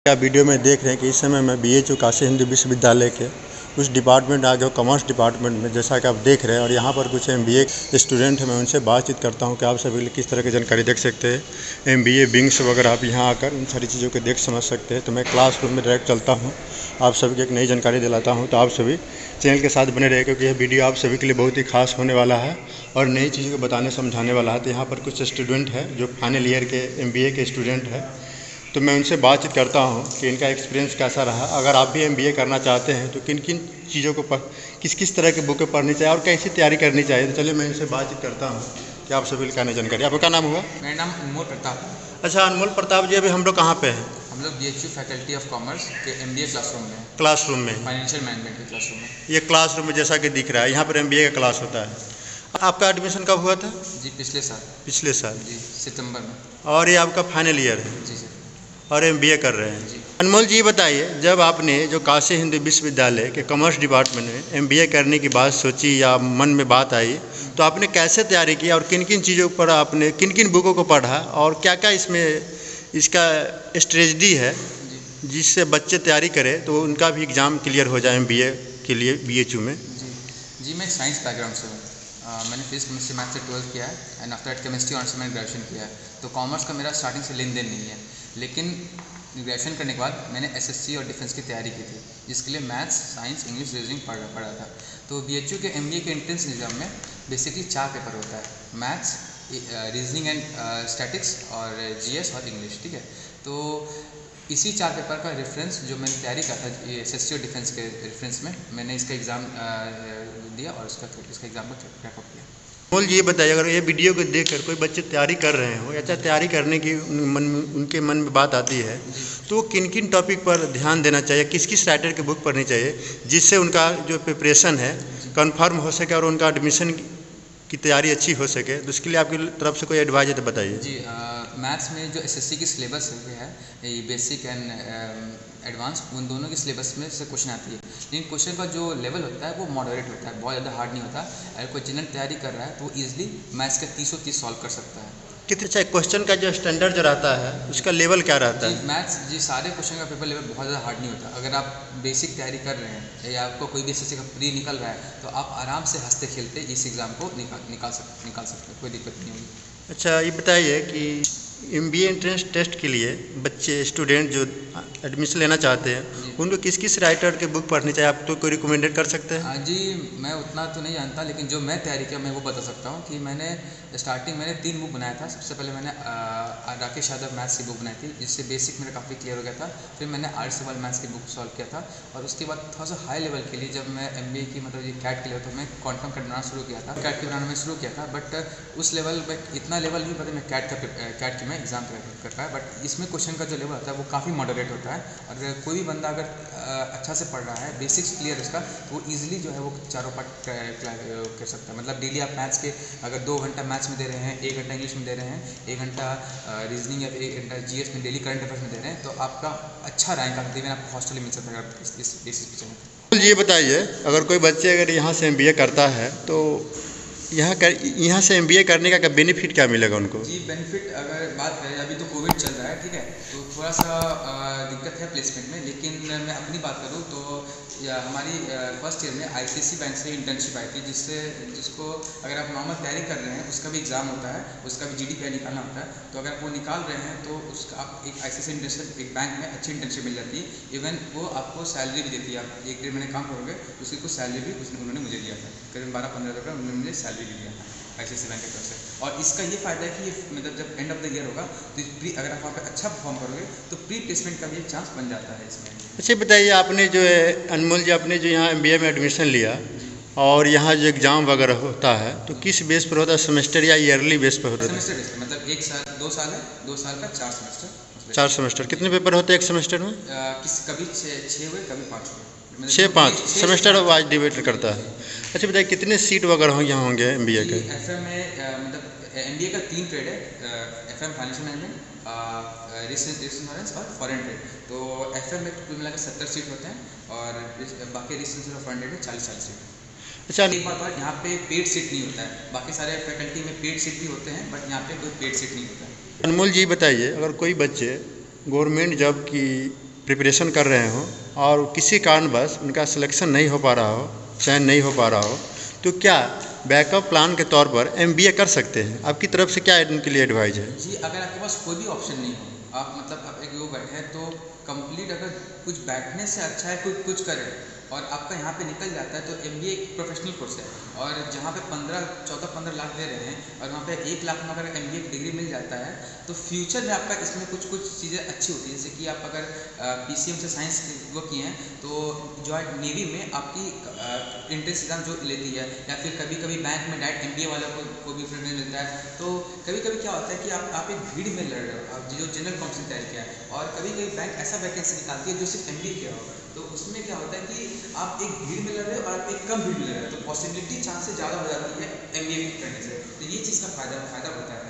आप वीडियो में देख रहे हैं कि इस समय मैं BHU काशी हिंदू विश्वविद्यालय के उस डिपार्टमेंट आ गया, कॉमर्स डिपार्टमेंट में, जैसा कि आप देख रहे हैं। और यहाँ पर कुछ MBA स्टूडेंट हैं, मैं उनसे बातचीत करता हूँ कि आप सभी किस तरह की जानकारी देख सकते हैं। MBA विंग्स वगैरह आप यहाँ आकर इन सारी चीज़ों को देख समझ सकते हैं। तो मैं क्लासरूम में डायरेक्ट चलता हूँ, आप सभी को एक नई जानकारी दिलाता हूँ। तो आप सभी चैनल के साथ बने रहे, क्योंकि यह वीडियो आप सभी के लिए बहुत ही खास होने वाला है और नई चीज़ों को बताने समझाने वाला है। तो यहाँ पर कुछ स्टूडेंट हैं जो फाइनल ईयर के MBA के स्टूडेंट हैं, तो मैं उनसे बातचीत करता हूँ कि इनका एक्सपीरियंस कैसा रहा। अगर आप भी MBA करना चाहते हैं तो किन किन चीज़ों को किस तरह की बुकें पढ़नी चाहिए और कैसी तैयारी करनी चाहिए। तो चलिए मैं इनसे बातचीत करता हूँ कि आप सभी क्या नई जानकारी। आपका क्या नाम हुआ? मेरा नाम अनमोल प्रताप। अच्छा, अनमोल प्रताप जी, अभी हम लोग कहाँ पे हैं? हम लोग BHU फैकल्टी ऑफ कॉमर्स के MBA क्लासरूम में, फाइनेंशियल मैनेजमेंट के क्लासरूम में। ये क्लासरूम में जैसा कि दिख रहा है, यहाँ पर MBA का क्लास होता है। आपका एडमिशन कब हुआ था? जी पिछले साल जी सितंबर में। और ये आपका फाइनल ईयर है? जी सर। और MBA कर रहे हैं जी। अनमोल जी बताइए, जब आपने जो काशी हिंदू विश्वविद्यालय के कॉमर्स डिपार्टमेंट में MBA करने की बात सोची या मन में बात आई, तो आपने कैसे तैयारी की और किन किन चीज़ों पर आपने किन किन बुकों को पढ़ा और क्या क्या इसमें इसका स्ट्रेटजी है जिससे बच्चे तैयारी करें तो उनका भी एग्ज़ाम क्लियर हो जाए MBA के लिए BHU में? जी मैं साइंस बैकग्राउंड से हूँ। मैंने फिजिक्स केमिस्ट्री मैथ से 12th किया है and after that chemistry honours से मैंने ग्रेजुएशन किया है। तो कॉमर्स का मेरा स्टार्टिंग से लेन देन नहीं है, लेकिन ग्रेजुएशन करने के बाद मैंने SSC और डिफेंस की तैयारी की थी, जिसके लिए मैथ्स, साइंस, इंग्लिश, रीजनिंग पढ़ा था। तो BHU के MBA के एंट्रेंस एग्जाम में बेसिकली 4 पेपर होता है, मैथ्स, रीजनिंग एंड स्टैटिक्स और GS और इंग्लिश, ठीक है। तो इसी 4 पेपर का रेफरेंस जो मैंने तैयारी का था SSC और डिफेंस के रेफरेंस में, मैंने इसका एग्ज़ाम दिया और इसका एग्ज़ाम को क्रैकअप किया। अनमोल जी बताइए, अगर ये वीडियो को देखकर कोई बच्चे तैयारी कर रहे हो या तैयारी करने की उनके मन में बात आती है, तो वो किन किन टॉपिक पर ध्यान देना चाहिए, किस किस राइटर की बुक पढ़नी चाहिए जिससे उनका जो प्रिपरेशन है कंफर्म हो सके और उनका एडमिशन की तैयारी अच्छी हो सके? तो उसके लिए आपकी तरफ से कोई एडवाइस है तो बताइए। जी मैथ्स में जो SSC की सिलेबस है, ये बेसिक एंड एडवांस, उन दोनों की सिलेबस में से क्वेश्चन आती है, लेकिन क्वेश्चन का जो लेवल होता है वो मॉडरेट होता है, बहुत ज़्यादा हार्ड नहीं होता। अगर कोई जनरल तैयारी कर रहा है तो वो ईजिली मैथ्स का 30 सॉल्व कर सकता है। कितने अच्छा क्वेश्चन का जो स्टैंडर्ड जो रहता है उसका लेवल क्या रहता है? मैथ्स जी सारे क्वेश्चन का पेपर लेवल बहुत ज़्यादा हार्ड नहीं होता। अगर आप बेसिक तैयारी कर रहे हैं या आपको कोई भी SSC का प्री निकल रहा है तो आप आराम से हंसते खेलते इस एग्ज़ाम को निकाल सकते हैं, कोई दिक्कत नहीं होगी। अच्छा, ये बताइए कि MBA एंट्रेंस टेस्ट के लिए बच्चे स्टूडेंट जो एडमिशन लेना चाहते हैं उनको किस किस राइटर के बुक पढ़नी चाहिए, आप तो कोई रिकमेंडेड कर सकते हैं? जी मैं उतना तो नहीं जानता, लेकिन जो मैं तैयारी किया मैं वो बता सकता हूँ कि मैंने स्टार्टिंग 3 बुक बनाया था। सबसे पहले मैंने राकेश यादव मैथ्स की बुक बनाई थी, जिससे बेसिक मेरा काफ़ी क्लियर हो गया था। फिर मैंने आर्ट्स वाले मैथ्स की बुक सॉल्व किया था, और उसके बाद थोड़ा सा हाई लेवल के लिए जब मैं MBA की मतलब ये कैट के लिए तो मैं क्वांटम कैट बनाना शुरू किया था, कैट के बनाना मैं शुरू किया था। बट उस लेवल में इतना लेवल नहीं पता मैं कैट की मैं एग्ज़ाम कर पाया। बट इसमें क्वेश्चन का जो लेवल होता है वो काफ़ी मॉडरेट होता है, और कोई भी बंदा अगर अच्छा से पढ़ रहा है, बेसिक्स क्लियर उसका, तो वो ईजिली जो है वो चारों पार्ट कर सकता है। मतलब डेली आप मैथ्स के अगर 2 घंटा मैथ्स में दे रहे हैं, 1 घंटा इंग्लिश में दे रहे हैं, 1 घंटा रीजनिंग या 1 घंटा GS में डेली करंट अफेयर्स में दे रहे हैं, तो आपका अच्छा रैंक आप देवें, आपको हॉस्टल मिल सकता है अगर इस बेसिस पे चलें। ये बताइए, अगर कोई बच्चे अगर यहाँ से MBA करता है तो यहाँ से MBA करने का बेनिफिट क्या मिलेगा उनको? जी बेनिफिट अगर बात करें, अभी तो कोविड चल रहा है, ठीक है, तो थोड़ा सा दिक्कत है प्लेसमेंट में। लेकिन मैं अपनी बात करूँ तो हमारी फर्स्ट ईयर में ICICI बैंक से इंटर्नशिप आई थी, जिसको अगर आप नॉर्मल तैयारी कर रहे हैं उसका भी एग्ज़ाम होता है, उसका भी GDPI निकालना होता है। तो अगर आप वो निकाल रहे हैं तो उसका आप एक ICICI इंटर्नशिप, एक बैंक में अच्छी इंटर्नशिप मिल जाती है। इवन वो आपको सैलरी भी देती है, आप 1-1.5 महीने काम करोगे उसकी कुछ सैलरी भी उन्होंने मुझे दिया था, करीब 12-15 हज़ार रुपये उन्होंने मुझे सैलरी भी दिया था ICICI बैंक की तरफ से। और इसका ये फ़ायदा है कि मतलब जब एंड ऑफ द ईयर होगा तो अगर आप वहाँ पे अच्छा परफॉर्म करोगे तो प्री प्लेसमेंट का भी एक चांस बन जाता है इसमें। अच्छा बताइए, आपने जो है अनमोल जी, आपने जो यहाँ MBA में एडमिशन लिया और यहाँ जो एग्ज़ाम वगैरह होता है तो किस बेस पर होता है, सेमेस्टर या ईयरली बेस पर होता है? सेमेस्टर बेस पर, मतलब 1 साल 2 साल है, 2 साल का 4 सेमेस्टर। 4 सेमेस्टर। कितने पेपर होते हैं एक सेमेस्टर में? कभी 6 हुए, कभी 5 हुए, 6-5 सेमेस्टर वाइज डिवाइड करता है। अच्छा बताइए, कितने सीट वगैरह यहाँ होंगे MBA के? FM में मतलब MBA का 3 ट्रेड है, FM financial management, risk insurance और फॉरेन ट्रेड। तो FM में कुल मिलाकर 70 सीट होते हैं और बाकी रिस्क इंश्योरेंस और फॉरेन ट्रेड में 40 सीट। अच्छा, एक बात और यहाँ पे पेड सीट नहीं होता है, बाकी सारे फैकल्टी में पेड सीट भी होते हैं, बट यहाँ पे कोई पेड सीट नहीं होता है। अनमोल जी बताइए, अगर कोई बच्चे गवर्नमेंट जॉब की प्रिपरेशन कर रहे हों और किसी कारणवश उनका सिलेक्शन नहीं हो पा रहा हो, चयन नहीं हो पा रहा हो, तो क्या बैकअप प्लान के तौर पर MBA कर सकते हैं? आपकी तरफ से क्या उनके लिए एडवाइस है? जी, अगर आपके पास कोई भी ऑप्शन नहीं हो, आप मतलब आप एक वो बैठे हैं, तो कंप्लीट अगर कुछ बैठने से अच्छा है कुछ करे और आपका यहाँ पे निकल जाता है, तो MBA एक प्रोफेशनल कोर्स है और जहाँ पे 14-15 लाख दे रहे हैं और वहाँ पे 1 लाख में अगर MBA की डिग्री मिल जाता है, तो फ्यूचर में आपका इसमें कुछ चीज़ें अच्छी होती है। जैसे कि आप अगर PCM से साइंस वो किए हैं, तो जो है नेवी में आपकी एंट्रेंस एग्जाम जो लेती है, या फिर कभी कभी बैंक में डायरेक्ट MBA वालों को भी प्रेफरेंस मिलता है। तो कभी कभी क्या होता है कि आप एक भीड़ में लड़ रहे हो, आप जो जनरल काउंसिल तैयार किया है, और कभी कभी बैंक ऐसा वैकेंसी निकालती है जो सिर्फ MBA किया हो, तो उसमें क्या होता है कि आप एक भीड़ में लड़ रहे हो और आप एक कम भीड़ में लड़ रहे हो, तो पॉसिबिलिटी चांसेस ज़्यादा हो जाती है MBA करने से। तो ये चीज़ का फ़ायदा होता है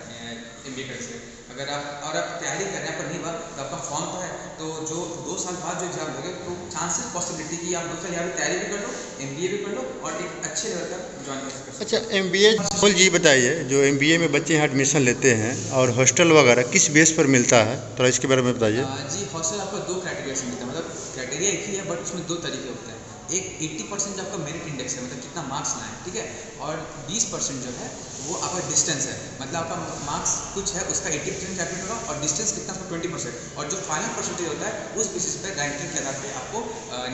MBA करने से। अगर आप तैयारी कर रहे हैं पर नहीं हुआ, तो आपका फॉर्म तो है, तो जो 2 साल बाद जो एग्जाम होगा, तो चांसेस पॉसिबिलिटी कि आप 2 साल यहाँ पर तैयारी भी कर लो, MBA भी कर लो और एक अच्छे लेवल तक ज्वाइन कर सकते। अच्छा, MBA बोल जी बताइए, जो MBA में बच्चे यहाँ एडमिशन लेते हैं और हॉस्टल वगैरह किस बेस पर मिलता है, थोड़ा इसके बारे में बताइए। जी, हॉस्टल आपको 2 क्राइटेरिया से मिलता है, मतलब क्राइटेरिया एक ही है बट उसमें 2 तरीके होते हैं। एक 80% जो आपका मेरिट इंडेक्स है, मतलब कितना मार्क्स लाए, ठीक है, और 20% जो है वो आपका डिस्टेंस है, मतलब आपका मार्क्स कुछ है उसका 80% कैलकुलेट होगा और डिस्टेंस कितना उसका 20%, और जो फाइनल परसेंटेज होता है उस बेसिस पर रैंकिंग के आधार पे आपको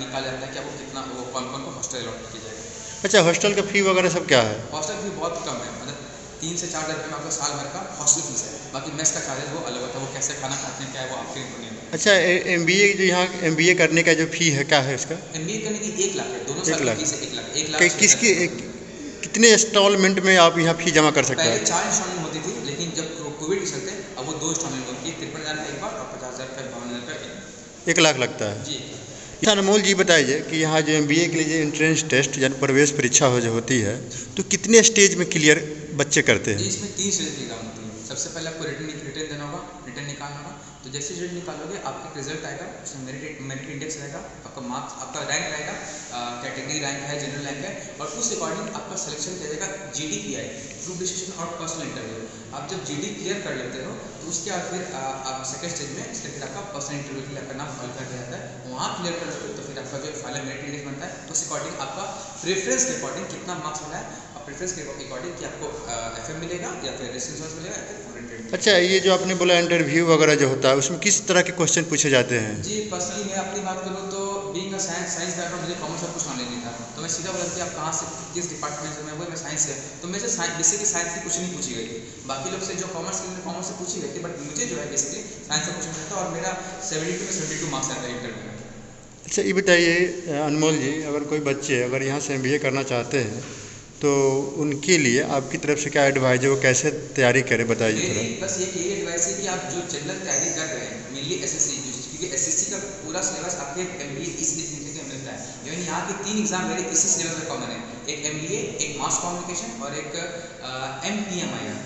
निकाला जाता है कि आपको कितना वो कौन को हॉस्टल अलॉट किया जाएगा। अच्छा, हॉस्टल का फ़ी वगैरह सब क्या है? हॉस्टल फी बहुत कम है, मतलब 3 से 4 हज़ार रुपये में आपका साल भर का हॉस्टल फीस है। बाकी मेस का चार्जेस वो अलग होता है, वो कैसे खाना खाते हैं क्या है वो आपके ऊपर नहीं है। अच्छा, MBA जो यहाँ MBA करने का जो फ़ी है क्या है इसका? MBA करने की 1 लाख है, दोनों साल की फीस है 1 लाख। किसकी कितने इंस्टॉलमेंट में आप यहाँ फ़ी जमा कर सकते हैं? पहले 4 इंस्टॉलमेंट होती थी, लेकिन जब कोविड के चलते अब वो 2 इंस्टॉलमेंट होती है, 53,000 का एक बार और 50,000 का 52,000 का 1 लाख लगता है जी। अनमोल जी बताइए कि यहाँ जो MBA के लिए जो एंट्रेंस टेस्ट यानी प्रवेश परीक्षा हो जो होती है, तो कितने स्टेज में क्लियर बच्चे करते हैं? जी, इसमें 3 स्टेज की एग्जाम होती है। सबसे पहले आपको रिटर्न देना होगा, रिटर्न निकालना होगा। तो जैसे रिजल्ट निकालोगे आपका रिजल्ट आएगा, उसमें मेरिट इंडेक्स रहेगा, आपका मार्क्स, आपका रैंक रहेगा, कैटेगरी रैंक है, जनरल रैंक है, और उस अकॉर्डिंग आपका सिलेक्शन किया जाएगा GDPI, ग्रुप डिस्कशन और पर्सनल इंटरव्यू। आप जब GD क्लियर कर लेते हो, तो उसके बाद फिर आप सेकंड स्टेज में इसके फिर आपका पर्सनल इंटरव्यू के लिए आपका नाम फाइल कर दिया जाता है। वहाँ क्लियर कर लेते हो तो फिर आपका जो फाइनल मेरिट इंडेक्स बनता है, उस अकॉर्डिंग आपका प्रेफरेंस के अकॉर्डिंग कितना मार्क्स मिला है, और प्रेफरेंस के अकॉर्डिंग कि आपको FM मिलेगा या फिर डिस्टेंस मिलेगा या फिर फॉरेन ट्रेड। अच्छा, ये जो आपने बोला इंटरव्यू वगैरह जो होता है, उसमें किस तरह के क्वेश्चन पूछे जाते हैं? जी, पर्सनली मैं अपनी बात करूँ तो बीइंग अ साइंस बैकग्राउंड, मुझे कॉमर्स सब कुछ नॉलेज नहीं था, तो मैं सीधा बोला कि आप कहाँ से किस डिपार्टमेंट से, मैं साइंस से, तो मेरे से बेसिकली साइंस की कुछ नहीं पूछी गई थी। बाकी लोग से जो कॉमर्स से पूछी गई थी, बट मुझे जो है बेसिकली साइंस से पूछा गया था और मेरा 72 में 72 मार्क्स आता है इंटरव्यू में। अच्छा, ये बताइए अनमोल जी, अगर कोई बच्चे अगर यहाँ से MBA करना चाहते हैं, तो उनके लिए आपकी तरफ से क्या एडवाइस है, वो कैसे तैयारी करें, बताइए थोड़ा। बस यही एडवाइस है कि आप जो जनरल तैयारी कर रहे हैं, मेनली SSC, क्योंकि SSC का पूरा सिलेबस आपके MBA इसलिए मिलता है। इवन यहाँ के 3 एग्जाम मेरे इसी सिलेबस में कॉमन है, एक MBA, एक मास कम्युनिकेशन और एक PMIR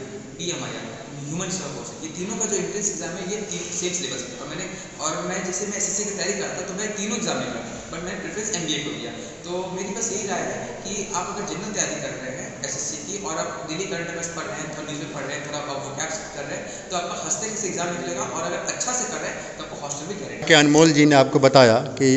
ह्यूमन रिसोर्स कोर्स। ये तीनों का जो एंट्रेंस एग्जाम है, ये 3 सेम सिलेबस है, और मैं जैसे मैं SSC की तैयारी करता तो मैं तीनों एग्जाम नहीं करता, बट मैंने प्रेफरेंस MBA को दिया। तो मेरी बस यही राय है कि आप अगर जनरल तैयारी कर रहे हैं SSC की और आप डेली करंट अफेयर्स पढ़ रहे हैं, थोड़ा न्यूज़ पढ़ रहे हैं, थोड़ा आप वोकैब्स कर रहे हैं, तो आपका हंसते से एग्जाम निकलेगा, और अगर अच्छा से कर रहे हैं तो आपको हॉस्टल भी करेंगे। अनमोल जी ने आपको बताया कि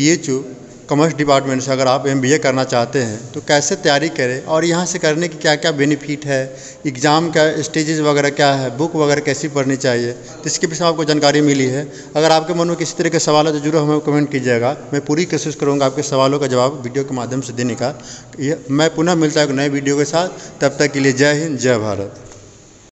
BHU कॉमर्स डिपार्टमेंट से अगर आप MBA करना चाहते हैं तो कैसे तैयारी करें, और यहाँ से करने की क्या क्या बेनिफिट है, एग्ज़ाम का स्टेजेस वगैरह क्या है, बुक वगैरह कैसी पढ़नी चाहिए, तो इसके विषय में आपको जानकारी मिली है। अगर आपके मन में किसी तरह के सवाल है तो जरूर हमें कमेंट कीजिएगा, मैं पूरी कोशिश करूँगा आपके सवालों का जवाब वीडियो के माध्यम से देने का। मैं पुनः मिलता हूँ एक नए वीडियो के साथ, तब तक के लिए जय हिंद, जय भारत।